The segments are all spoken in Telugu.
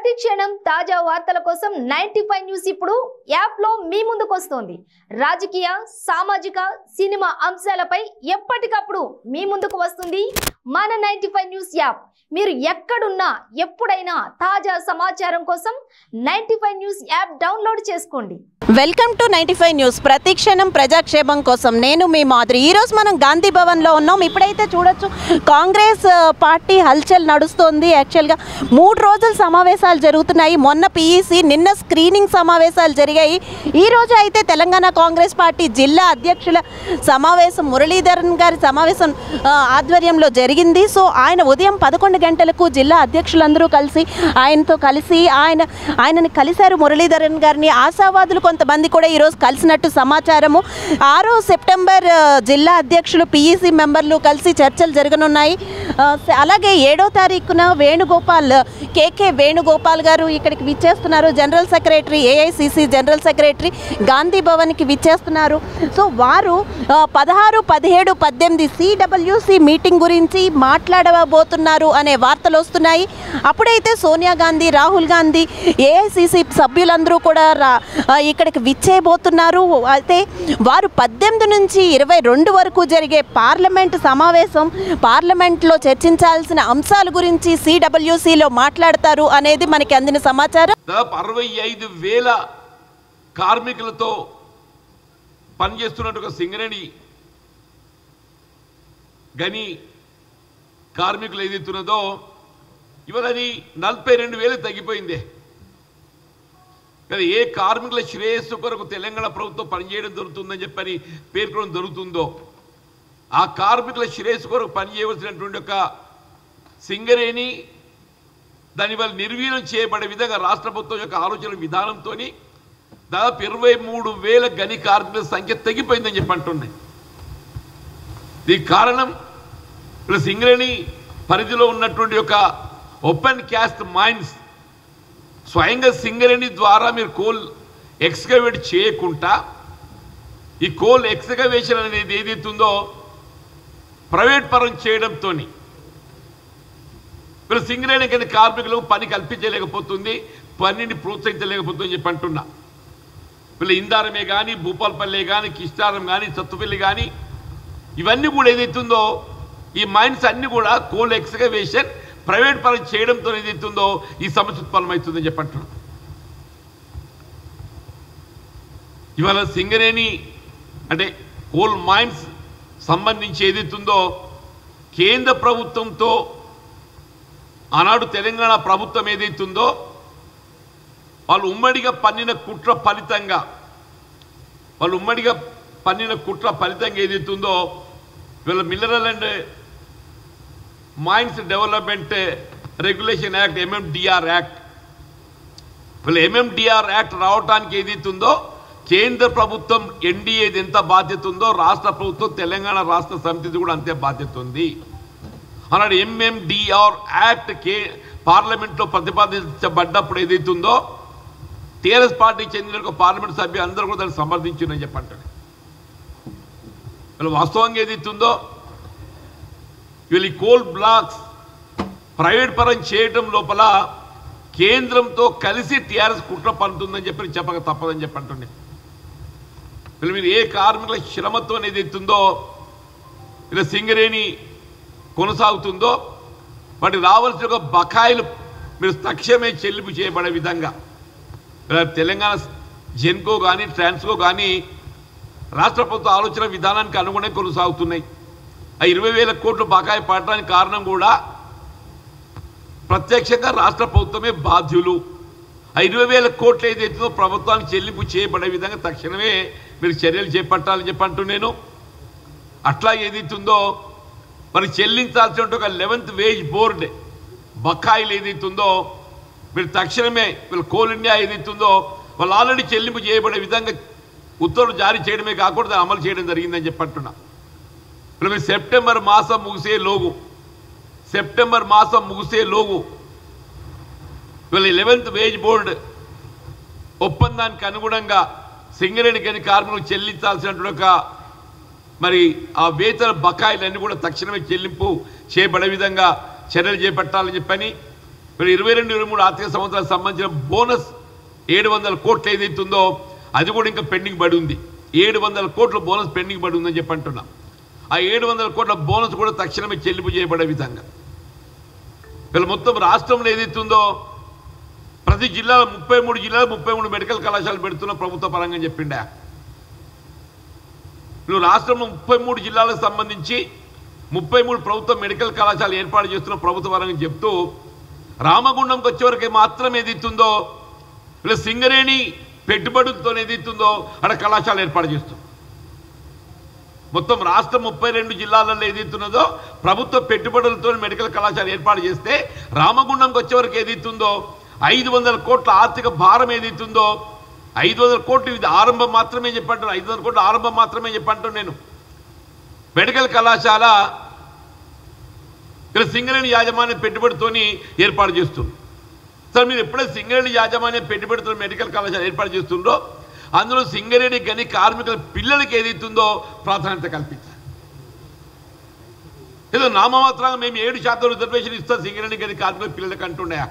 ప్రతి క్షణం తాజా వార్తల కోసం 95 న్యూస్ ఇప్పుడు యాప్ లో మీ ముందుకు వస్తుంది. రాజకీయ, సామాజిక, సినిమా అంశాలపై ఎప్పటికప్పుడు మీ ముందుకు వస్తుంది మన 95 న్యూస్ యాప్. మీరు ఎక్కడున్నా ఎప్పుడైనా తాజా సమాచారం కోసం 95 న్యూస్ యాప్ డౌన్లోడ్ చేసుకోండి. Welcome to 95 news. ప్రతిక్షణం ప్రజాక్షేమం కోసం నేను మీ మాదిరి. ఈరోజు మనం గాంధీ భవన్లో ఉన్నాం. ఇప్పుడైతే చూడొచ్చు కాంగ్రెస్ పార్టీ హల్చల్ నడుస్తోంది. యాక్చువల్గా 3 రోజుల సమావేశాలు జరుగుతున్నాయి. మొన్న పీఈసీ, నిన్న స్క్రీనింగ్ సమావేశాలు జరిగాయి. ఈరోజు అయితే తెలంగాణ కాంగ్రెస్ పార్టీ జిల్లా అధ్యక్షుల సమావేశం మురళీధరన్ గారి సమావేశం ఆధ్వర్యంలో జరిగింది. సో ఆయన ఉదయం 11 గంటలకు జిల్లా అధ్యక్షులందరూ ఆయనతో కలిసి ఆయనని కలిశారు మురళీధరన్ గారిని. ఆశావాదులు కొంతమంది కూడా ఈరోజు కలిసినట్టు సమాచారము. 6 సెప్టెంబర్ జిల్లా అధ్యక్షులు పీఈసీ మెంబర్లు కలిసి చర్చలు జరగనున్నాయి. అలాగే 7వ తారీఖున కేకే వేణుగోపాల్ గారు ఇక్కడికి విచ్చేస్తున్నారు. General secretary, AICC general secretary Gandhi భవన్కి విచ్చేస్తున్నారు. సో వారు 16, 17, 18 సిడబ్ల్యూసి మీటింగ్ గురించి మాట్లాడబోతున్నారు అనే వార్తలు వస్తున్నాయి. అప్పుడైతే సోనియా గాంధీ, రాహుల్ గాంధీ, ఏఐసిసి సభ్యులందరూ కూడా ఇక్కడికి విచ్చేయబోతున్నారు. అయితే వారు 18 నుంచి 22 వరకు జరిగే పార్లమెంట్ సమావేశం, పార్లమెంట్లో చర్చించాల్సిన అంశాల గురించి సిడబ్ల్యూసిలో మాట్లాడతారు అనేది మనకి అందిన సమాచారం. 65,000 కార్మికులతో పనిచేస్తున్నట్టు సింగరేణి గని కార్మికులు ఏదైతున్నదో ఇవాళ అది 42,000 తగ్గిపోయింది. కానీ ఏ కార్మికుల శ్రేయస్సు కొరకు తెలంగాణ ప్రభుత్వం పనిచేయడం జరుగుతుందని చెప్పని పేర్కొనడం జరుగుతుందో ఆ కార్మికుల శ్రేయస్సు కొరకు పనిచేయవలసినటువంటి ఒక సింగరేణి దాని వల్ల నిర్వీర్యం చేయబడే విధంగా రాష్ట్ర ప్రభుత్వం యొక్క ఆలోచన విధానంతో దాదాపు 23,000 గని కార్మికుల సంఖ్య తగ్గిపోయిందని చెప్పి అంటున్నాయి. దీనికి కారణం సింగరేణి పరిధిలో ఉన్నటువంటి ఒక ఓపెన్ క్యాస్ట్ మైన్స్ స్వయంగా సింగరేణి ద్వారా మీరు కోల్ ఎక్స్కవేట్ చేయకుండా ఈ కోల్ ఎక్స్కవేషన్ అనేది ఏదైతుందో ప్రైవేట్ పరం చేయడంతో వీళ్ళు సింగరేణి కింద కార్మికులకు పని కల్పించలేకపోతుంది, పనిని ప్రోత్సహించలేకపోతుంది చెప్పి అంటున్నా. వీళ్ళు ఇందారమే కానీ, భూపాలపల్లి కానీ, కిష్టారం కానీ, సత్తుపల్లి కానీ ఇవన్నీ కూడా ఏదైతుందో ఈ మైన్స్ అన్నీ కూడా కోల్ ఎక్స్కవేషన్ ప్రైవేట్ పరం చేయడంతో ఏదైతుందో ఈ సమస్య ఉత్పన్నమవుతుందని చెప్పంటున్నాం. ఇవాళ సింగరేణి అంటే కోల్ మైన్స్ సంబంధించి ఏదైతుందో కేంద్ర ప్రభుత్వంతో ఆనాడు తెలంగాణ ప్రభుత్వం ఏదైతుందో వాళ్ళు ఉమ్మడిగా పన్నిన కుట్ర ఫలితంగా ఏదైతుందో వీళ్ళ mineral and mines development regulation act, MMDR act, వీళ్ళ ఎంఎండిఆర్ యాక్ట్ రావడానికి ఏదైతుందో కేంద్ర ప్రభుత్వం ఎన్డీఏది ఎంత బాధ్యత ఉందో రాష్ట్ర ప్రభుత్వం తెలంగాణ రాష్ట్ర సమితిది కూడా అంతే బాధ్యత ఉంది. అలాంటి ఎంఎండిఆర్ యాక్ట్ పార్లమెంట్లో ప్రతిపాదించబడ్డప్పుడు ఏదైతుందో టీఆర్ఎస్ పార్టీకి చెందిన ఒక పార్లమెంట్ సభ్యులు అందరూ కూడా దాన్ని సమర్థించిందని చెప్పంటారు. వీళ్ళు వాస్తవంగా ఏదైతుందో వీళ్ళు ఈ కోల్ బ్లాక్స్ ప్రైవేట్ పరం చేయడం లోపల కేంద్రంతో కలిసి టీఆర్ఎస్ కుట్ర పడుతుందని చెప్పక తప్పదని చెప్పంటుండే. వీళ్ళు మీరు ఏ కార్మికుల శ్రమతో ఏదైతుందో ఇలా సింగరేణి కొనసాగుతుందో వాటి రావాల్సిన ఒక బకాయిలు మీరు తక్షణమే చెల్లింపు చేయబడే విధంగా తెలంగాణ జెన్కో కానీ, ట్రాన్స్కో కానీ రాష్ట్ర ప్రభుత్వ ఆలోచన విధానానికి అనుగుణంగా కొనసాగుతున్నాయి. ఆ 20,000 కోట్లు బకాయి పడటానికి కారణం కూడా ప్రత్యక్షంగా రాష్ట్ర ప్రభుత్వమే బాధ్యులు. ఆ 20,000 కోట్లు ఏదైతుందో ప్రభుత్వానికి చెల్లింపు చేయబడే విధంగా తక్షణమే మీరు చర్యలు చేపట్టాలని చెప్పంటూ నేను అట్లా ఏదైతుందో మరి చెల్లించాల్సిన ఒక 11th వేజ్ బోర్డ్ బకాయిలు ఏదైతుందో మీరు తక్షణమే వీళ్ళు కోల్ ఇండియా ఏదైతుందో వాళ్ళు ఆల్రెడీ చెల్లింపు చేయబడే విధంగా ఉత్తర్వులు జారీ చేయడమే కాకుండా దాన్ని అమలు చేయడం జరిగిందని చెప్పంటున్నా. మీరు సెప్టెంబర్ మాసం ముగిసే లోగు వీళ్ళ 11th వేజ్ బోర్డ్ ఒప్పందానికి అనుగుణంగా సింగరేణి గని కార్మికులకు చెల్లించాల్సినటువంటి ఒక మరి ఆ వేతన బకాయిలన్నీ కూడా తక్షణమే చెల్లింపు చేయబడే విధంగా చర్యలు చేపట్టాలని చెప్పని ఇప్పుడు 22-23 ఆర్థిక సంవత్సరాలకు సంబంధించిన బోనస్ 700 కోట్లు ఏదైతుందో అది కూడా ఇంకా పెండింగ్ పడి ఉంది. 700 కోట్ల బోనస్ పెండింగ్ పడి ఉందని చెప్పి అంటున్నాం. ఆ 700 కోట్ల బోనస్ కూడా తక్షణమే చెల్లింపు చేయబడే విధంగా వీళ్ళు మొత్తం రాష్ట్రంలో ఏదైతుందో ప్రతి జిల్లాలో 33 జిల్లాలు 33 మెడికల్ కళాశాలలు పెడుతున్న ప్రభుత్వ పరంగా చెప్పిండా. నువ్వు రాష్ట్రంలో 33 జిల్లాలకు సంబంధించి 33 ప్రభుత్వ మెడికల్ కళాశాలలు ఏర్పాటు చేస్తున్న ప్రభుత్వ పరంగా చెప్తూ రామగుండంకి వచ్చేవరకు మాత్రం ఏదైతుందో వీళ్ళు సింగరేణి పెట్టుబడులతో ఏదైతుందో అక్కడ కళాశాల ఏర్పాటు చేస్తుంది. మొత్తం రాష్ట్రం 32 జిల్లాలలో ఏదైతున్నదో ప్రభుత్వ పెట్టుబడులతో మెడికల్ కళాశాల ఏర్పాటు చేస్తే రామగుండంకి వచ్చేవరకు ఏదైతుందో 500 కోట్ల ఆర్థిక భారం ఏదైతుందో 500 కోట్లు ఇది ఆరంభం మాత్రమే చెప్పంటున్నాను. 500 కోట్ల ఆరంభం మాత్రమే చెప్పంటున్నాను. నేను మెడికల్ కళాశాల ఇక్కడ సింగరేణి యాజమాన్య పెట్టుబడితోని ఏర్పాటు చేస్తుంది. సార్ మీరు ఎప్పుడైతే సింగరేణి యాజమాన్య పెట్టుబడితో మెడికల్ కళాశాల ఏర్పాటు చేస్తుందో అందులో సింగరేణి గని కార్మికుల పిల్లలకి ఏదైతుందో ప్రాధాన్యత కల్పించాలి. ఏదో నామమాత్రంగా మేము 7% రిజర్వేషన్ ఇస్తాం సింగరేణి గని కార్మికుల పిల్లలకి అంటున్నాయా?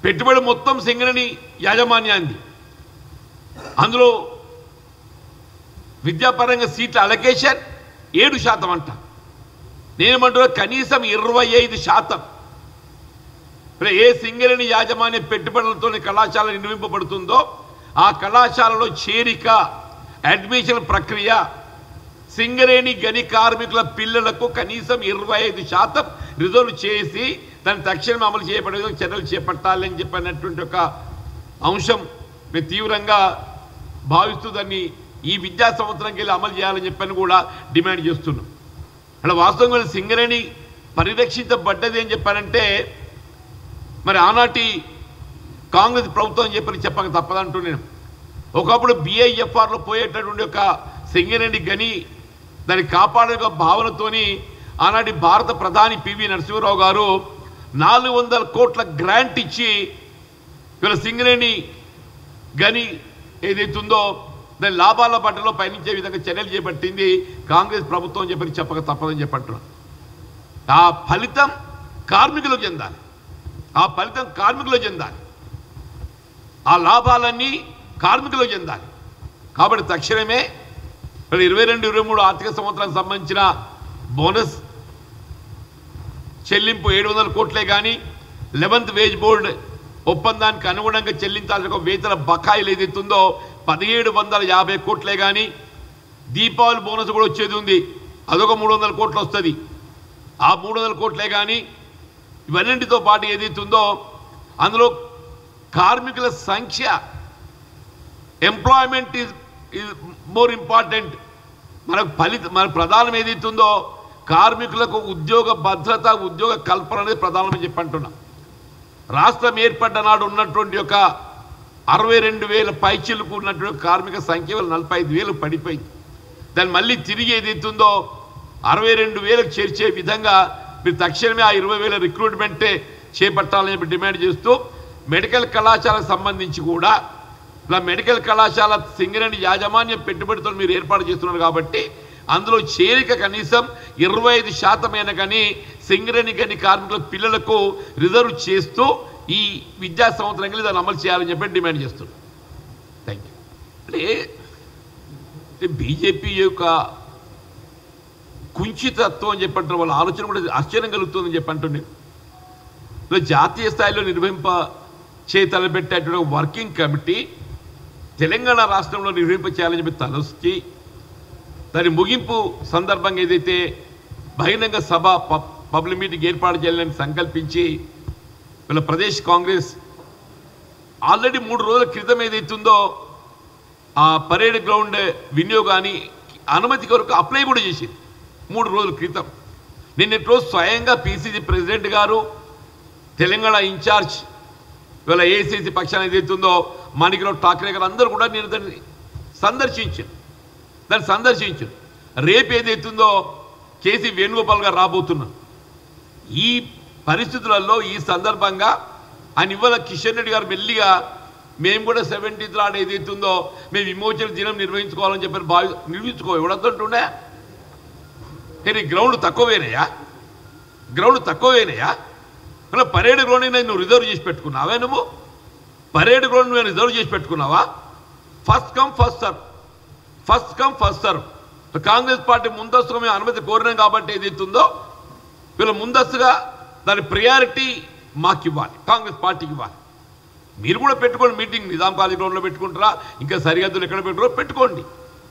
పెట్టుబడి మొత్తం సింగరేణి యాజమాన్యాన్ని, అందులో విద్యాపరంగా సీట్ల అలొకేషన్ 7% అంట. నేనేమంటున్నా కనీసం 25%. ఏ సింగరేణి యాజమాన్య పెట్టుబడులతో కళాశాల నిర్మింపబడుతుందో ఆ కళాశాలలో చేరిక అడ్మిషన్ ప్రక్రియ సింగరేణి గని కార్మికుల పిల్లలకు కనీసం 25% రిజర్వ్ చేసి దాన్ని తక్షణం అమలు చేయబడే చర్యలు చేపట్టాలని చెప్పినటువంటి ఒక అంశం మేము తీవ్రంగా భావిస్తూ దాన్ని ఈ విద్యా సంవత్సరంకి వెళ్ళి అమలు చేయాలని చెప్పని కూడా డిమాండ్ చేస్తున్నాం. అలా వాస్తవంగా సింగరేణి పరిరక్షించబడ్డది అని చెప్పారంటే మరి ఆనాటి కాంగ్రెస్ ప్రభుత్వం చెప్పక తప్పదంటూ నేను ఒకప్పుడు BIFRలో పోయేటటువంటి ఒక సింగరేణి గని దాన్ని కాపాడే భావనతోని ఆనాటి భారత ప్రధాని PV నరసింహారావు గారు 400 కోట్ల గ్రాంట్ ఇచ్చి వీళ్ళ సింగరేణి గని ఏదైతుందో దాని లాభాల పట్టలో పయనించే విధంగా చర్యలు చేపట్టింది కాంగ్రెస్ ప్రభుత్వం చెప్పక తప్పదని చెప్పంటున్నాను. ఆ ఫలితం కార్మికులకు చెందాలి, ఆ ఫలితం కార్మికులకు చెందాలి, ఆ లాభాలన్నీ కార్మికులకు చెందాలి. కాబట్టి తక్షణమే 22-23 ఆర్థిక సంవత్సరానికి సంబంధించిన బోనస్ చెల్లింపు 700 కోట్లే కానీ 11th వేజ్ బోర్డు ఒప్పందానికి అనుగుణంగా చెల్లించాల్సిన వేతన బకాయిలు ఏదైతుందో 1750 కోట్లే కానీ దీపావళి బోనస్ కూడా వచ్చేది ఉంది, అదొక 300 కోట్లు వస్తుంది. ఆ 300 కోట్లే కానీ ఇవన్నింటితో పాటు ఏదైతుందో అందులో కార్మికుల సంఖ్య ఎంప్లాయ్మెంట్ ఈజ్ మోర్ ఇంపార్టెంట్. మన ప్రధానం ఏదైతుందో కార్మికులకు ఉద్యోగ భద్రత ఉద్యోగ కల్పన అనేది ప్రధానమని చెప్పంటున్నాం. రాష్ట్రం ఏర్పడ్డ నాడు ఉన్నటువంటి ఒక 62,000 పైచిలకు ఉన్నటువంటి కార్మిక సంఖ్య 45,000 పడిపోయింది. దాన్ని మళ్ళీ తిరిగి ఏదైతుందో 62,000కు చేర్చే విధంగా మీరు తక్షణమే ఆ 20,000 రిక్రూట్మెంటే చేపట్టాలని చెప్పి డిమాండ్ చేస్తూ మెడికల్ కళాశాలకు సంబంధించి కూడా ఇలా మెడికల్ కళాశాల సింగరేణి యాజమాన్యం పెట్టుబడితో మీరు ఏర్పాటు చేస్తున్నారు కాబట్టి అందులో చేరిక కనీసం 25% కానీ సింగరేణి గని కార్మికుల పిల్లలకు రిజర్వ్ చేస్తూ ఈ విద్యా సంవత్సరం దాన్ని అమలు చేయాలని చెప్పి డిమాండ్ చేస్తున్నాం. Thank you. అంటే బీజేపీ యొక్క కుంచితత్వం అని చెప్పంటారు, వాళ్ళ ఆలోచన కూడా ఆశ్చర్యం కలుగుతుందని చెప్పంటుండే. ఇలా జాతీయ స్థాయిలో తలపెట్టేటువంటి వర్కింగ్ కమిటీ తెలంగాణ రాష్ట్రంలో నిర్వహింప చేయాలని చెప్పి తలొచ్చి దాని ముగింపు సందర్భంగా ఏదైతే బహిరంగ సభ పబ్లిక్ మీటింగ్ ఏర్పాటు చేయాలని సంకల్పించి వీళ్ళ ప్రదేశ్ కాంగ్రెస్ ఆల్రెడీ 3 రోజుల క్రితం ఏదైతుందో ఆ పరేడ్ గ్రౌండ్ వినియోగాన్ని అనుమతి కొరకు అప్లై కూడా చేసింది 3 రోజుల క్రితం. నిన్నటి రోజు స్వయంగా PCC ప్రెసిడెంట్ గారు తెలంగాణ ఇన్ఛార్జ్ వీళ్ళ AICC పక్షాన్ని ఏదైతుందో మాణిక్రావు ఠాక్రే గారు అందరూ కూడా నేను దాన్ని సందర్శించాను. రేపు ఏదైతుందో KC వేణుగోపాల్ గారు రాబోతున్నారు. ఈ పరిస్థితులలో ఈ సందర్భంగా ఆయన ఇవాళ కిషన్ రెడ్డి గారు మెల్లిగా మేము కూడా 70th నాడు ఏదైతుందో మేము విమోచన దినం నిర్వహించుకోవాలని చెప్పి నిర్వహించుకో ఎవడంటుండే గ్రౌండ్ తక్కువేనయా మళ్ళీ పరేడ్ గ్రౌండ్ నువ్వు రిజర్వ్ చేసి పెట్టుకున్నావా? నువ్వు పరేడ్ గ్రౌండ్ నువ్వు రిజర్వ్ చేసి పెట్టుకున్నావా? First come first serve. Congress party ముందస్తుగా మేము అనుమతి కోరినాం కాబట్టి ఏదైతుందో వీళ్ళు ముందస్తుగా దాని ప్రియారిటీ మాకు ఇవ్వాలి, కాంగ్రెస్ పార్టీకి ఇవ్వాలి. మీరు కూడా పెట్టుకోండి మీటింగ్, నిజాం కాలేజ్ గ్రౌండ్లో పెట్టుకుంటారా, ఇంకా సరిహద్దులు ఎక్కడ పెట్టుకో పెట్టుకోండి.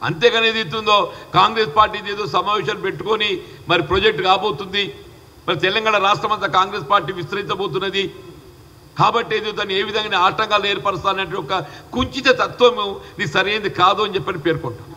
అంతేగాని ఏదైతుందో కాంగ్రెస్ పార్టీ ఏదో సమావేశాలు పెట్టుకొని మరి ప్రాజెక్ట్ కాబోతుంది, మరి తెలంగాణ రాష్ట్రం అంతా కాంగ్రెస్ పార్టీ విస్తరించబోతున్నది కాబట్టి ఏదో దాన్ని ఏ విధంగా ఆటంకాలు ఏర్పరుస్తానంటే ఒక కుంచిత తత్వము ఇది సరైనది కాదు అని చెప్పని పేర్కొంటాం.